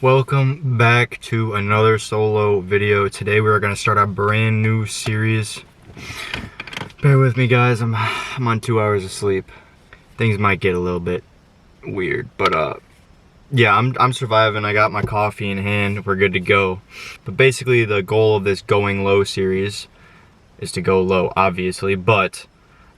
Welcome back to another solo video. Today we are going to start a brand new series. Bear with me, guys. I'm on 2 hours of sleep. Things might get a little bit weird, but yeah, I'm surviving. I got my coffee in hand. We're good to go. But basically the goal of this going low series is to go low, obviously, but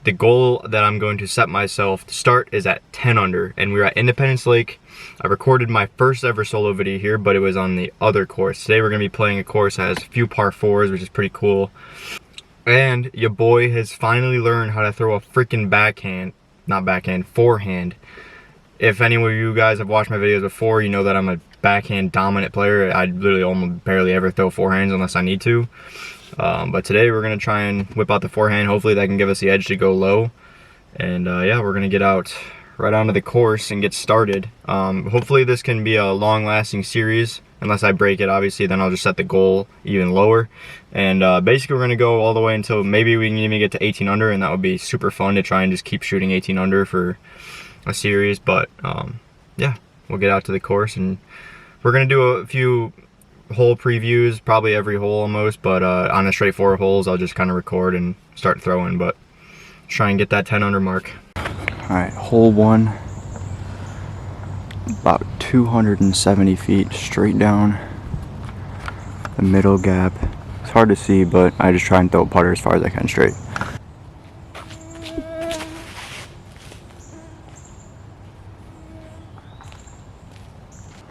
the goal that I'm going to set myself to start is at 10 under, and we're at Independence Lake. I recorded my first ever solo video here, but it was on the other course. Today we're going to be playing a course that has a few par 4s, which is pretty cool. And your boy has finally learned how to throw a freaking forehand. If any of you guys have watched my videos before, you know that I'm a backhand dominant player. I literally almost barely ever throw forehands unless I need to. But today we're going to try and whip out the forehand. Hopefully that can give us the edge to go low. And yeah, we're going to get out right onto the course and get started. Hopefully this can be a long-lasting series. Unless I break it, obviously, then I'll just set the goal even lower. And basically we're going to go all the way until maybe we can even get to 18 under, and that would be super fun to try and just keep shooting 18 under for a series. But yeah, we'll get out to the course and we're going to do a few hole previews, probably every hole almost, but on the straight 4 holes I'll just kind of record and start throwing, but try and get that 10 under mark. Alright, hole 1, about 270 feet straight down the middle gap. It's hard to see, but I just try and throw a putter as far as I can straight.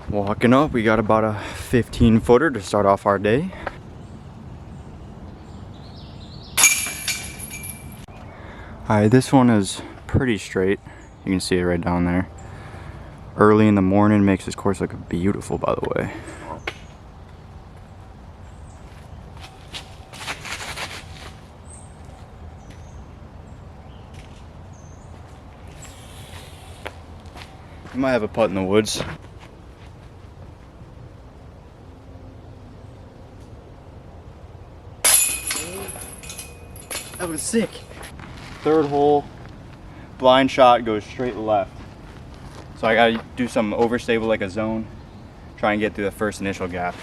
Walking up, we got about a 15-footer to start off our day. Alright, this one is pretty straight. You can see it right down there. Early in the morning makes this course look beautiful, by the way. You might have a putt in the woods. That was sick. Third hole, blind shot goes straight left. So I gotta do some overstable like a zone, try and get through the first initial gap.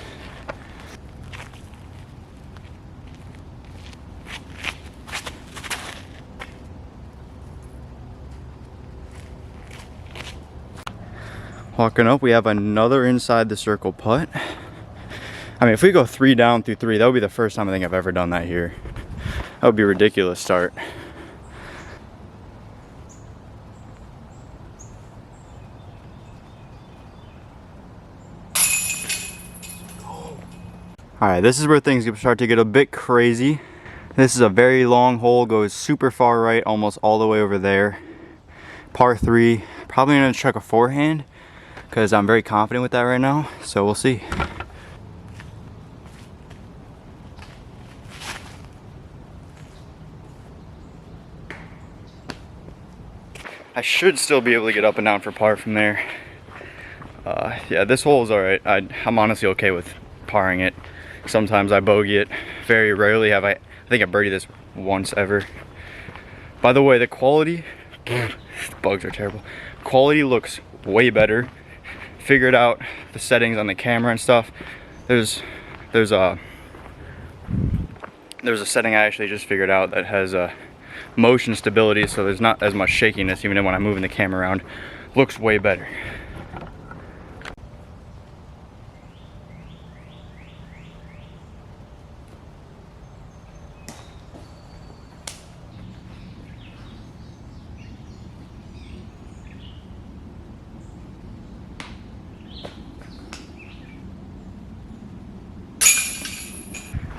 Walking up, we have another inside the circle putt. I mean, if we go 3 down through 3, that would be the first time I think I've ever done that here. That would be a ridiculous start. Alright, this is where things start to get a bit crazy. This is a very long hole, goes super far right, almost all the way over there. Par 3, probably gonna chuck a forehand because I'm very confident with that right now, so we'll see. I should still be able to get up and down for par from there. Yeah, this hole is alright. I'm honestly okay with parring it. Sometimes I bogey it. Very rarely have I think I birdied this once ever. By the way, the quality, the bugs are terrible. Quality looks way better. Figured out the settings on the camera and stuff. There's a setting I actually just figured out that has motion stability, so there's not as much shakiness even when I'm moving the camera around. Looks way better.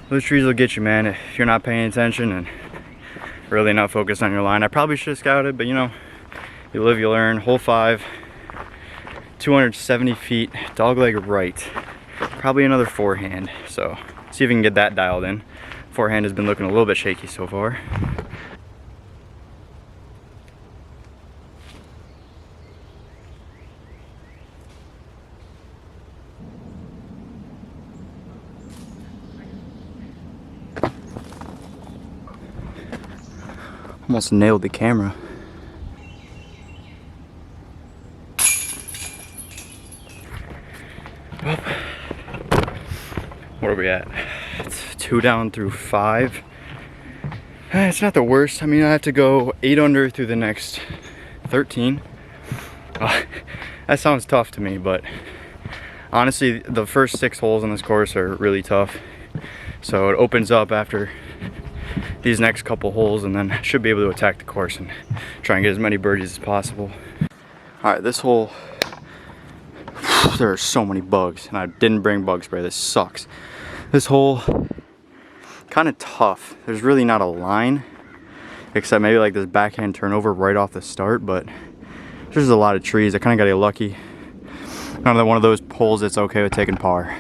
Those trees will get you, man, if you're not paying attention and really not focused on your line. I probably should have scouted, but you know, you live, you learn. Hole 5, 270 feet, dogleg right. Probably another forehand, so see if we can get that dialed in. Forehand has been looking a little bit shaky so far. Almost nailed the camera. Well, where are we at? It's 2 down through 5. It's not the worst. I mean, I have to go 8 under through the next 13. That sounds tough to me, but honestly, the first 6 holes on this course are really tough. So it opens up after these next couple holes, and then I should be able to attack the course and try and get as many birdies as possible. All right, this hole, there are so many bugs, and I didn't bring bug spray. This sucks. This hole, kind of tough. There's really not a line, except maybe like this backhand turnover right off the start, but there's a lot of trees. I kind of got to get lucky. Another one of those holes that's okay with taking par.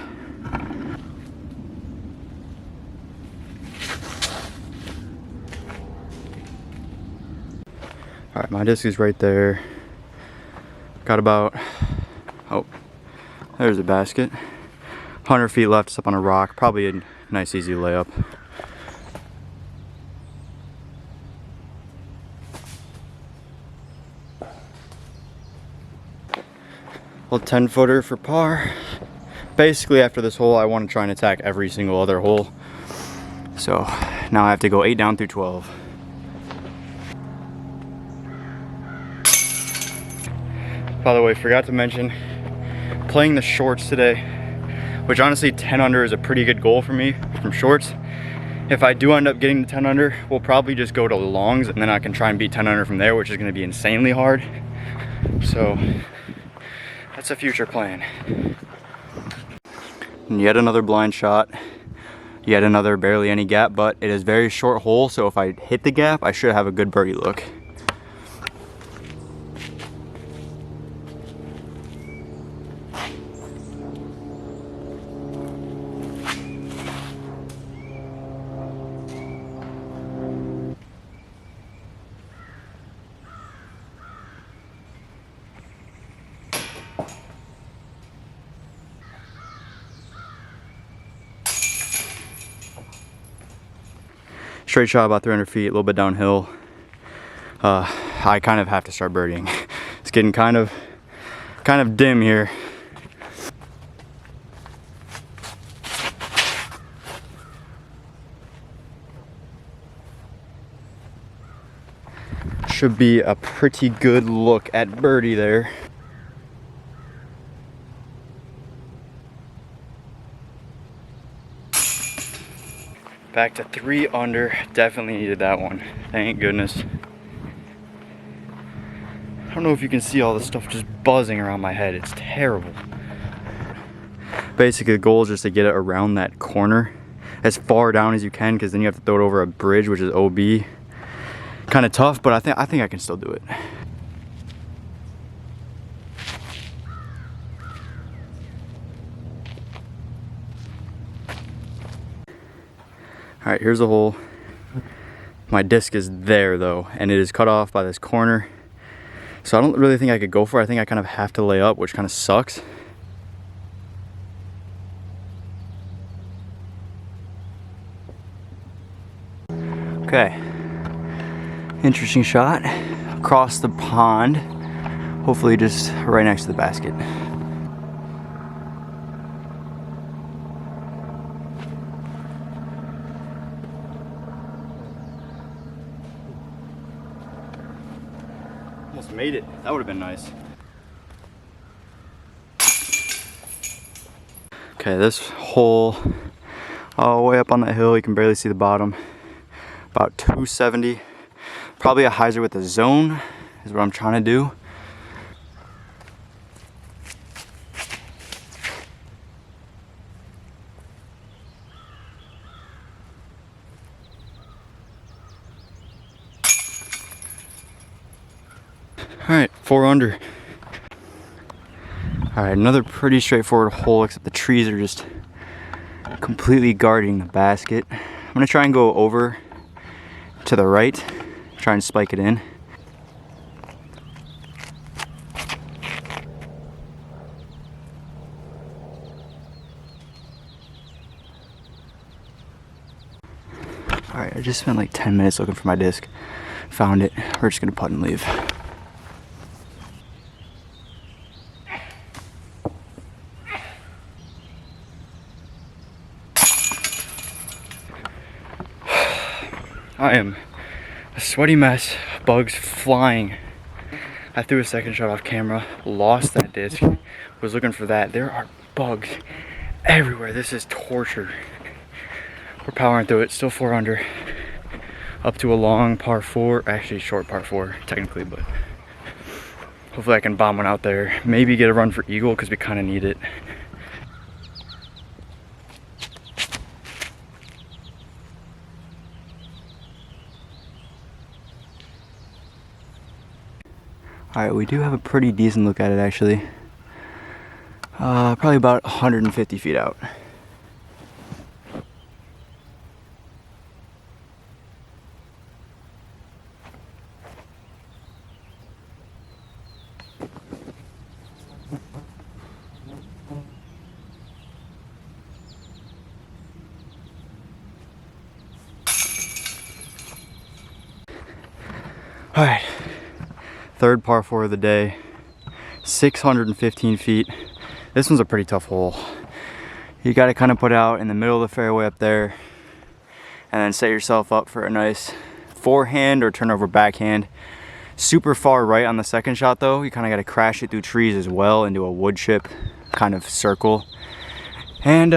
All right, my disc is right there. Got about, oh, there's a basket. 100 feet left, it's up on a rock. Probably a nice easy layup. Well, 10-footer for par. Basically, after this hole, I want to try and attack every single other hole. So now I have to go 8 down through 12. By the way, forgot to mention, playing the shorts today, which honestly 10 under is a pretty good goal for me from shorts. If I do end up getting to 10 under, we'll probably just go to longs, and then I can try and beat 10 under from there, which is going to be insanely hard. So that's a future plan. And yet another blind shot, yet another barely any gap, but it is very short hole, so if I hit the gap, I should have a good birdie look. Straight shot about 300 feet, a little bit downhill. I kind of have to start birdieing. It's getting kind of dim here. Should be a pretty good look at birdie there. Back to 3 under, definitely needed that one. Thank goodness. I don't know if you can see all this stuff just buzzing around my head. It's terrible. Basically, the goal is just to get it around that corner as far down as you can, because then you have to throw it over a bridge, which is OB. Kind of tough, but I think I can still do it. All right, here's a hole. My disc is there though, and it is cut off by this corner. So I don't really think I could go for it. I think I kind of have to lay up, which kind of sucks. Okay, interesting shot across the pond. Hopefully just right next to the basket. Almost made it. That would have been nice. Okay, this hole all the way up on that hill, you can barely see the bottom. About 270. Probably a hyzer with a zone is what I'm trying to do. All right, 4 under. All right, another pretty straightforward hole, except the trees are just completely guarding the basket. I'm gonna try and go over to the right, try and spike it in. All right, I just spent like 10 minutes looking for my disc. Found it. We're just gonna putt and leave. I am a sweaty mess, bugs flying. I threw a second shot off camera, lost that disc, was looking for that. There are bugs everywhere. This is torture. We're powering through it, still 4 under. Up to a long par 4, actually short par 4 technically, but hopefully I can bomb one out there. Maybe get a run for eagle because we kind of need it. Alright, we do have a pretty decent look at it actually. Probably about 150 feet out. Alright, third par 4 of the day, 615 feet. This one's a pretty tough hole. You got to kind of put out in the middle of the fairway up there and then set yourself up for a nice forehand or turnover backhand. Super far right on the second shot though. You kind of got to crash it through trees as well into a wood chip kind of circle. And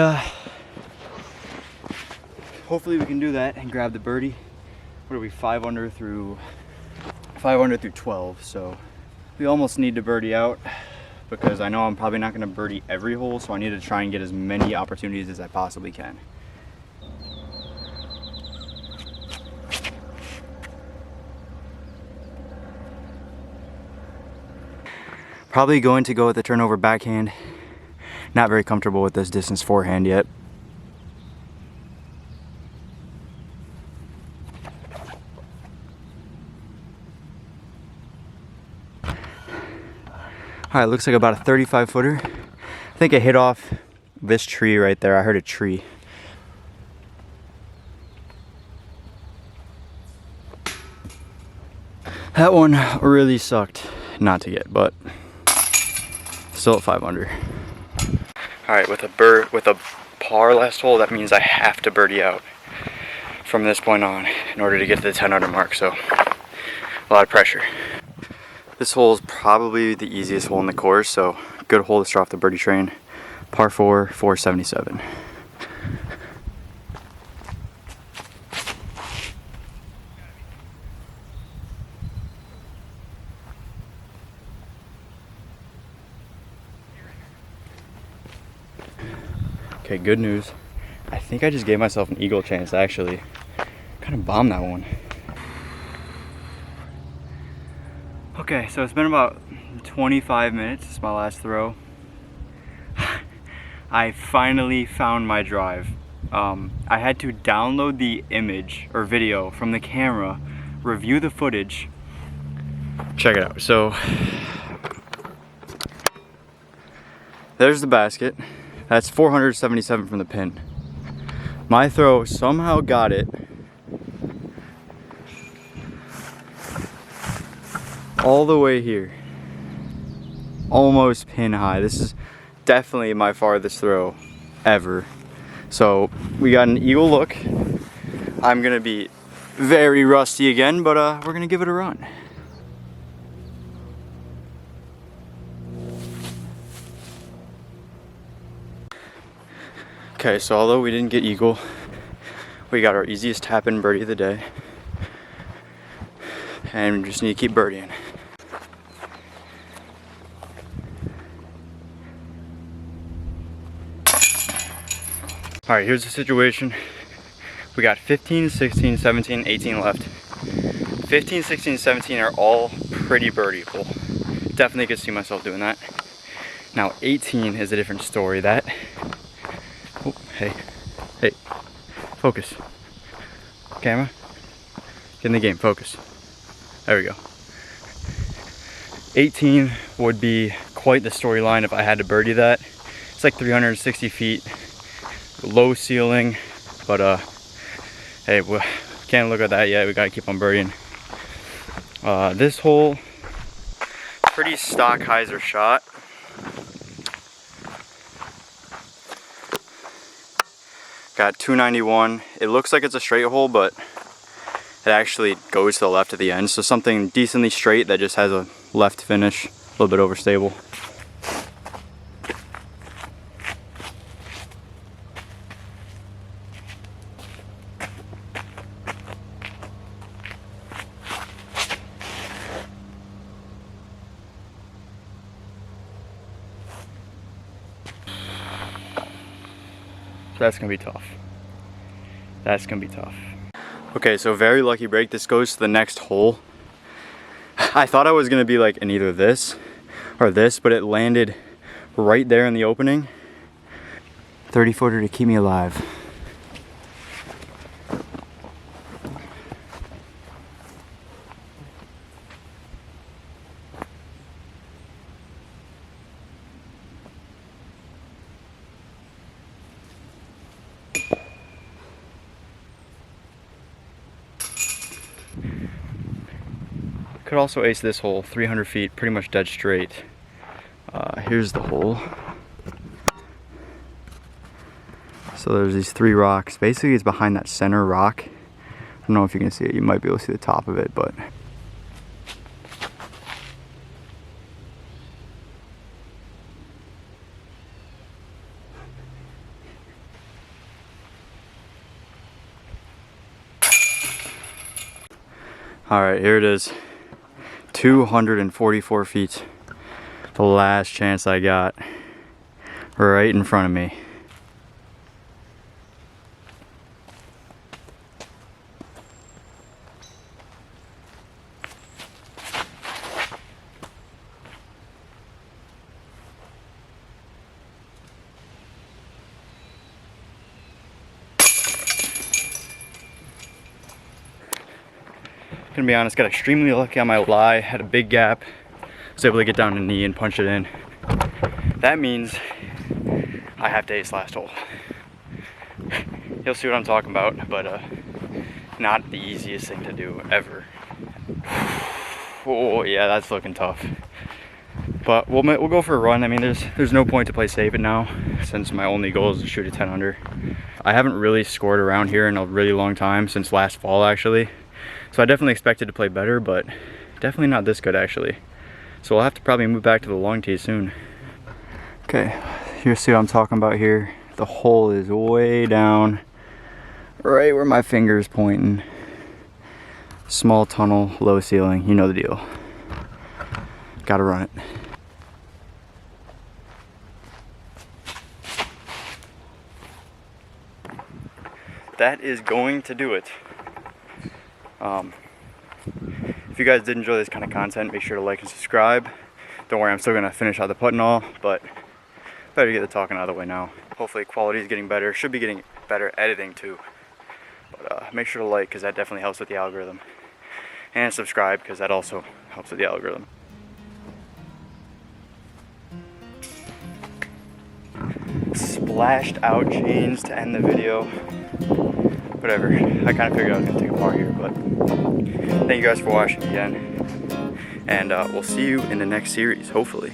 hopefully we can do that and grab the birdie. What are we, 5 under through 12, so we almost need to birdie out because I know I'm probably not going to birdie every hole, so I need to try and get as many opportunities as I possibly can. Probably going to go with the turnover backhand. Not very comfortable with this distance forehand yet. Alright, looks like about a 35 footer. I think I hit off this tree right there. I heard a tree. That one really sucked not to get, but still at 5 under. Alright, with a par last hole, that means I have to birdie out from this point on in order to get to the 10 under mark, so a lot of pressure. This hole is probably the easiest hole in the course, so good hole to start off the birdie train. Par 4, 477. Okay, good news. I think I just gave myself an eagle chance actually. Kind of bombed that one. Okay, so it's been about 25 minutes. It's my last throw. I finally found my drive. I had to download the image or video from the camera, review the footage. Check it out. So there's the basket. That's 477 from the pin. My throw somehow got it all the way here, almost pin high. This is definitely my farthest throw ever. So we got an eagle look. I'm gonna be very rusty again, but we're gonna give it a run. Okay, so although we didn't get eagle, we got our easiest tap-in birdie of the day, and we just need to keep birdieing. All right, here's the situation. We got 15, 16, 17, 18 left. 15, 16, 17 are all pretty birdieable. Definitely could see myself doing that. Now 18 is a different story. That, oh, hey, focus. Camera, get in the game, focus. There we go. 18 would be quite the storyline if I had to birdie that. It's like 360 feet. Low ceiling, but hey, we can't look at that yet. We gotta keep on birdieing. This hole, pretty stock hyzer shot. Got 291. It looks like it's a straight hole, but it that actually goes to the left at the end. So something decently straight that just has a left finish, a little bit overstable. That's gonna be tough. That's gonna be tough. Okay, so very lucky break. This goes to the next hole. I thought I was gonna be like in either this or this, but it landed right there in the opening. 30-footer to keep me alive. Could also ace this hole, 300 feet, pretty much dead straight. Here's the hole. So there's these 3 rocks. Basically it's behind that center rock. I don't know if you can see it, you might be able to see the top of it, but all right, here it is. 244 feet. The last chance I got. Right in front of me. Gonna be honest, got extremely lucky on my lie, had a big gap, was able to get down to knee and punch it in. That means I have to ace last hole. You'll see what I'm talking about, but not the easiest thing to do ever. Oh yeah, that's looking tough. But we'll go for a run. I mean, there's no point to play save it now, since my only goal is to shoot a 10 under. I haven't really scored around here in a really long time, since last fall actually. So I definitely expected to play better, but definitely not this good actually. So we'll have to probably move back to the long tee soon. Okay, you see what I'm talking about here. The hole is way down, right where my finger is pointing. Small tunnel, low ceiling, you know the deal. Gotta run it. That is going to do it. If you guys did enjoy this kind of content, make sure to like and subscribe. Don't worry, I'm still gonna finish out the putting all, but better get the talking out of the way now. Hopefully quality is getting better. Should be getting better editing too. But make sure to like, because that definitely helps with the algorithm. And subscribe, because that also helps with the algorithm. Splashed out chains to end the video. Whatever, I kind of figured I was going to take a part here, but thank you guys for watching again, and we'll see you in the next series, hopefully.